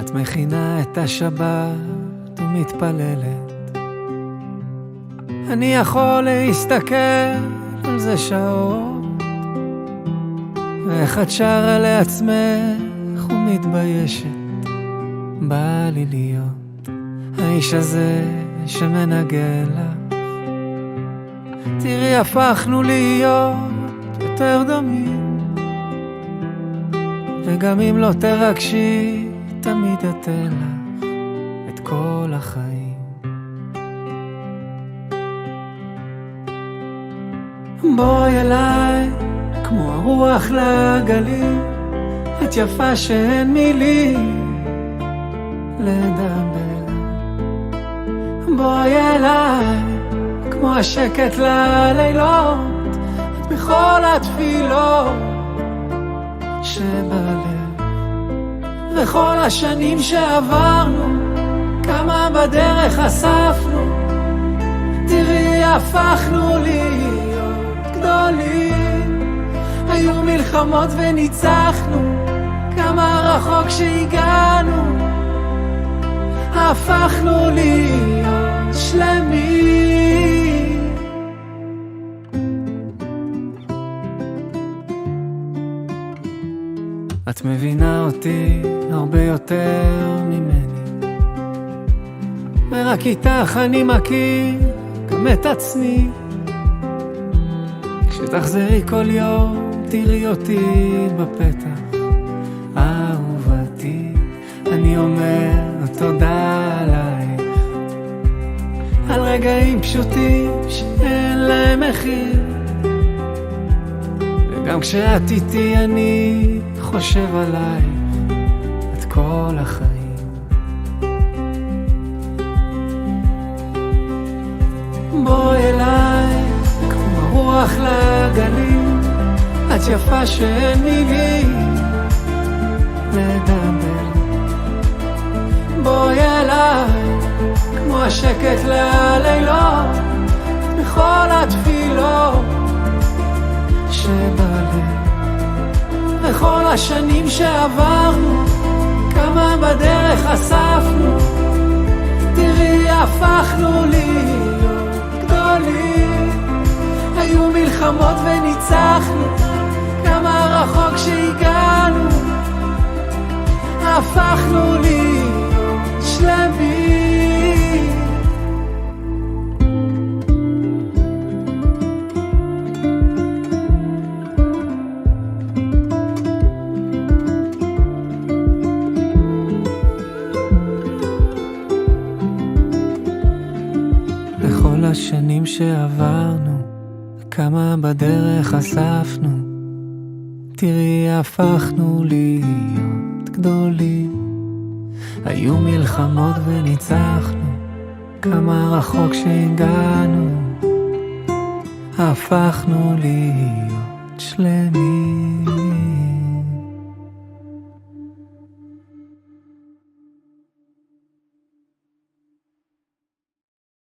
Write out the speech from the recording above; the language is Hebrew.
את מכינה את השבת ומתפללת, אני יכול להסתכל על זה שעות, ואיך את שרה לעצמך ומתביישת. בא לי להיות האיש הזה שמנגן לך. תראי, הפכנו להיות יותר דומים, וגם אם לא תרגשי תמיד אתן לך את כל החיים. בואי אליי כמו הרוח לגלים, את יפה שאין מילים לדבר. בואי אליי כמו השקט ללילות, את בכל התפילות שבלב. וכל השנים שעברנו, כמה בדרך אספנו, תראי הפכנו להיות גדולים. היו מלחמות וניצחנו, כמה רחוק שהגענו, הפכנו להיות שלמים. את מבינה אותי הרבה יותר ממני, ורק איתך אני מכיר גם את עצמי. כשתחזרי כל יום תראי אותי בפתח, אהובתי, אני אומר תודה עלייך, על רגעים פשוטים שאין להם מחיר. וגם כשאת איתי אני חושב עלייך את כל החיים. בואי אליי כמו הרוח לגלים, את יפה שאין מילים לדבר. בואי אליי כמו השקט ללילות, בכל התפילות שבלב. וכל השנים שעברנו, כמה בדרך אספנו, תראי הפכנו להיות גדולים. היו מלחמות וניצחנו, כמה רחוק שהגענו, הפכנו להיות שלמים. בכל השנים שעברנו, כמה בדרך אספנו, תראי הפכנו להיות גדולים. היו מלחמות וניצחנו, כמה רחוק שהגענו, הפכנו להיות שלמים.